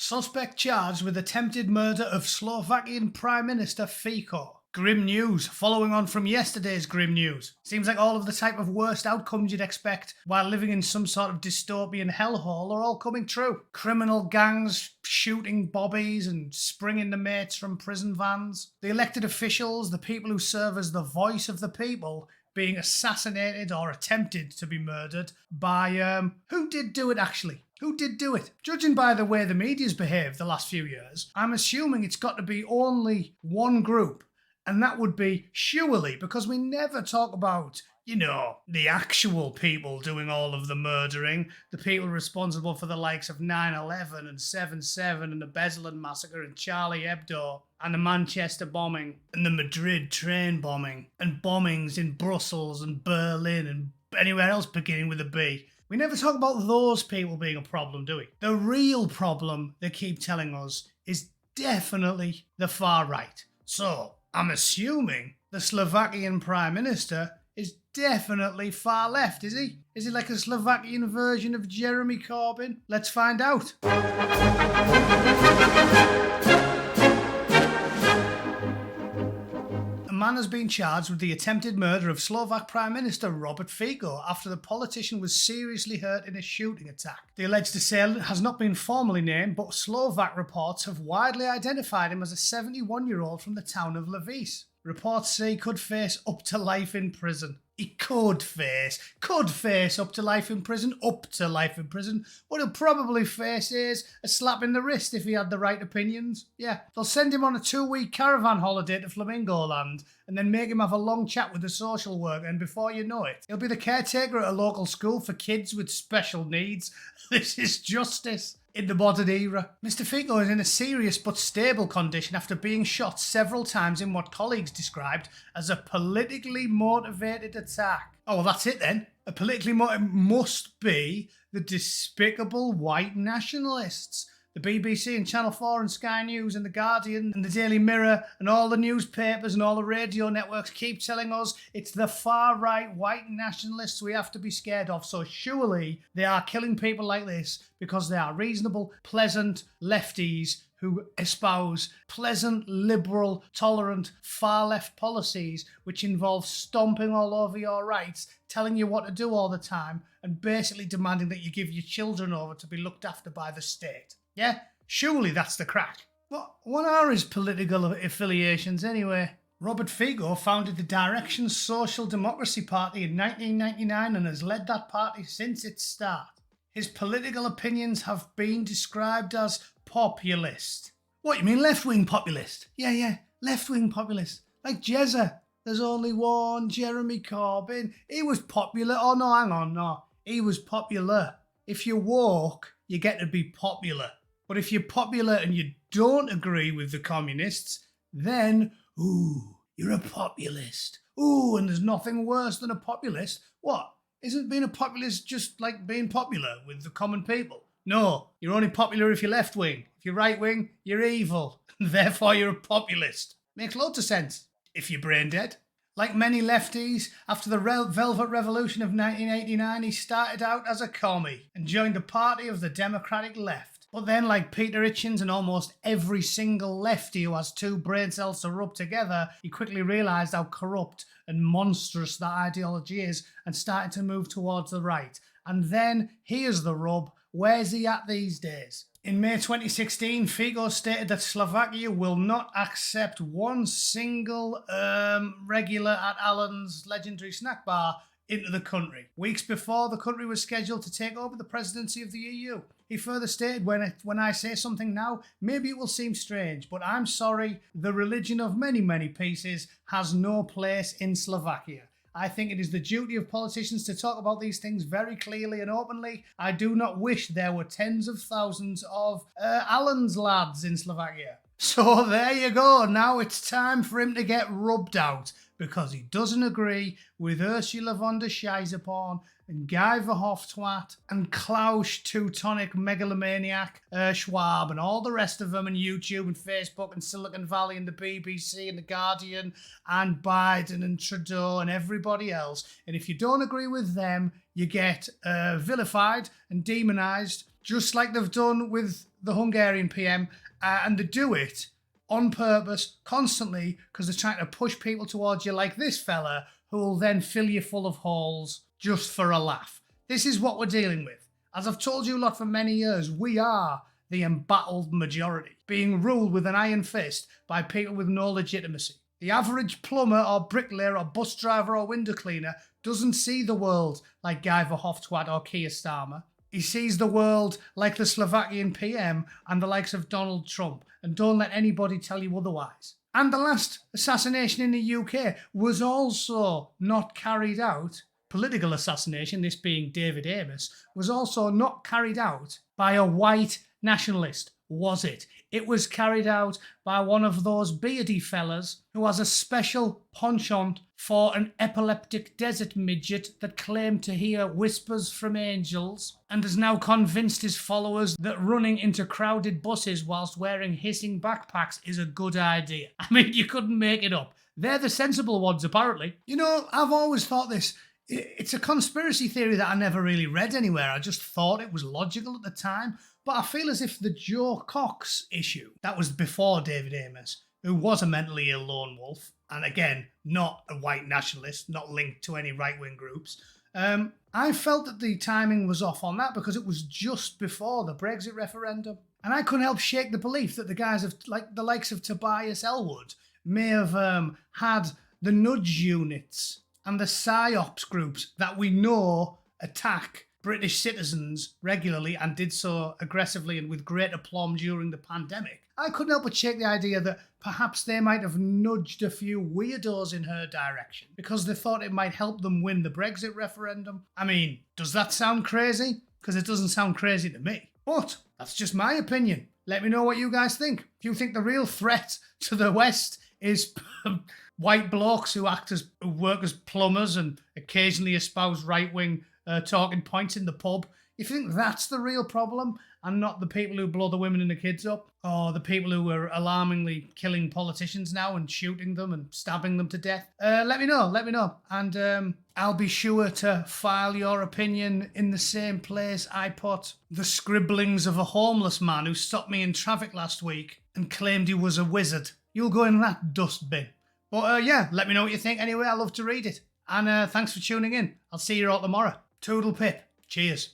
Suspect charged with attempted murder of Slovakian Prime Minister Fico. Grim news, following on from yesterday's grim news. Seems like all of the type of worst outcomes you'd expect while living in some sort of dystopian hellhole are all coming true. Criminal gangs shooting bobbies and springing the mates from prison vans. The elected officials, the people who serve as the voice of the people, being assassinated or attempted to be murdered by, who did do it actually? Who did do it? Judging by the way the media's behaved the last few years, I'm assuming it's got to be only one group, and that would be shoddily, because we never talk about, the actual people doing all of the murdering, the people responsible for the likes of 9/11 and 7/7 and the Beslan massacre and Charlie Hebdo and the Manchester bombing and the Madrid train bombing and bombings in Brussels and Berlin and anywhere else beginning with a B. We never talk about those people being a problem, do we? The real problem they keep telling us is definitely the far right. So, I'm assuming the Slovakian Prime Minister is definitely far left, is he? Is he like a Slovakian version of Jeremy Corbyn? Let's find out. A man has been charged with the attempted murder of Slovak Prime Minister Robert Fico after the politician was seriously hurt in a shooting attack. The alleged assailant has not been formally named, but Slovak reports have widely identified him as a 71-year-old from the town of Levice. Reports say he could face up to life in prison. He could face up to life in prison. What he'll probably face is a slap in the wrist if he had the right opinions. Yeah, they'll send him on a 2-week caravan holiday to Flamingo Land and then make him have a long chat with the social worker, and before you know it, he'll be the caretaker at a local school for kids with special needs. This is justice in the modern era. Mr. Fico is in a serious but stable condition after being shot several times in what colleagues described as a politically motivated attack. Oh, well, that's it then. A politically motivated must be the despicable white nationalists. The BBC and Channel 4 and Sky News and The Guardian and the Daily Mirror and all the newspapers and all the radio networks keep telling us it's the far-right white nationalists we have to be scared of. So surely they are killing people like this because they are reasonable, pleasant lefties who espouse pleasant, liberal, tolerant, far-left policies which involve stomping all over your rights, telling you what to do all the time, and basically demanding that you give your children over to be looked after by the state. Yeah? Surely that's the crack. What are his political affiliations anyway? Robert Fico founded the Direction Social Democracy Party in 1999 and has led that party since its start. His political opinions have been described as populist. What, you mean left-wing populist? Yeah, left-wing populist. Like Jezza. There's only one Jeremy Corbyn. He was popular. Oh no, hang on, no. He was popular. If you're woke, you get to be popular. But if you're popular and you don't agree with the communists, then, you're a populist. And there's nothing worse than a populist. What? Isn't being a populist just like being popular with the common people? No, you're only popular if you're left-wing. If you're right-wing, you're evil. Therefore, you're a populist. Makes loads of sense. If you're brain dead. Like many lefties, after the Velvet Revolution of 1989, he started out as a commie and joined the party of the Democratic Left. But then, like Peter Hitchens and almost every single lefty who has two brain cells to rub together, he quickly realised how corrupt and monstrous that ideology is and started to move towards the right. And then, here's the rub, where's he at these days? In May 2016, Fico stated that Slovakia will not accept one single regular at Alan's legendary snack bar into the country, weeks before the country was scheduled to take over the presidency of the EU. He further stated, when I say something now, maybe it will seem strange, but I'm sorry, the religion of many, many pieces has no place in Slovakia. I think it is the duty of politicians to talk about these things very clearly and openly. I do not wish there were tens of thousands of Alan's lads in Slovakia. So there you go. Now it's time for him to get rubbed out because he doesn't agree with Ursula von der Scheisseporn and Guy Verhofstadt and Klaus Teutonic Megalomaniac Schwab and all the rest of them, and YouTube and Facebook and Silicon Valley and the BBC and the Guardian and Biden and Trudeau and everybody else. And if you don't agree with them, you get vilified and demonised, just like they've done with the Hungarian PM, and they do it on purpose, constantly, because they're trying to push people towards you like this fella, who will then fill you full of holes just for a laugh. This is what we're dealing with. As I've told you a lot for many years, we are the embattled majority, being ruled with an iron fist by people with no legitimacy. The average plumber or bricklayer or bus driver or window cleaner doesn't see the world like Guy Verhofstadt or Keir Starmer. He sees the world like the Slovakian PM and the likes of Donald Trump, and don't let anybody tell you otherwise. And the last assassination in the UK was also not carried out, political assassination, this being David Amos, was also not carried out by a white nationalist, was it? It was carried out by one of those beardy fellas who has a special penchant for an epileptic desert midget that claimed to hear whispers from angels and has now convinced his followers that running into crowded buses whilst wearing hissing backpacks is a good idea. I mean, you couldn't make it up. They're the sensible ones, apparently. You know, I've always thought this. It's a conspiracy theory that I never really read anywhere. I just thought it was logical at the time. But I feel as if the Joe Cox issue, that was before David Amos, who was a mentally ill lone wolf, and again, not a white nationalist, not linked to any right-wing groups. I felt that the timing was off on that because it was just before the Brexit referendum. And I couldn't help shake the belief that the guys of like the likes of Tobias Ellwood may have had the nudge units and the PSYOPs groups that we know attack British citizens regularly and did so aggressively and with great aplomb during the pandemic. I couldn't help but shake the idea that perhaps they might have nudged a few weirdos in her direction because they thought it might help them win the Brexit referendum. I mean, does that sound crazy? Because it doesn't sound crazy to me. But that's just my opinion. Let me know what you guys think. If you think the real threat to the West is white blokes who work as plumbers and occasionally espouse right-wing talking points in the pub, if you think that's the real problem and not the people who blow the women and the kids up, or the people who are alarmingly killing politicians now and shooting them and stabbing them to death, let me know. And I'll be sure to file your opinion in the same place I put the scribblings of a homeless man who stopped me in traffic last week and claimed he was a wizard. You'll go in that dustbin. But yeah, let me know what you think anyway. I love to read it. And thanks for tuning in. I'll see you all tomorrow. Toodle pip. Cheers.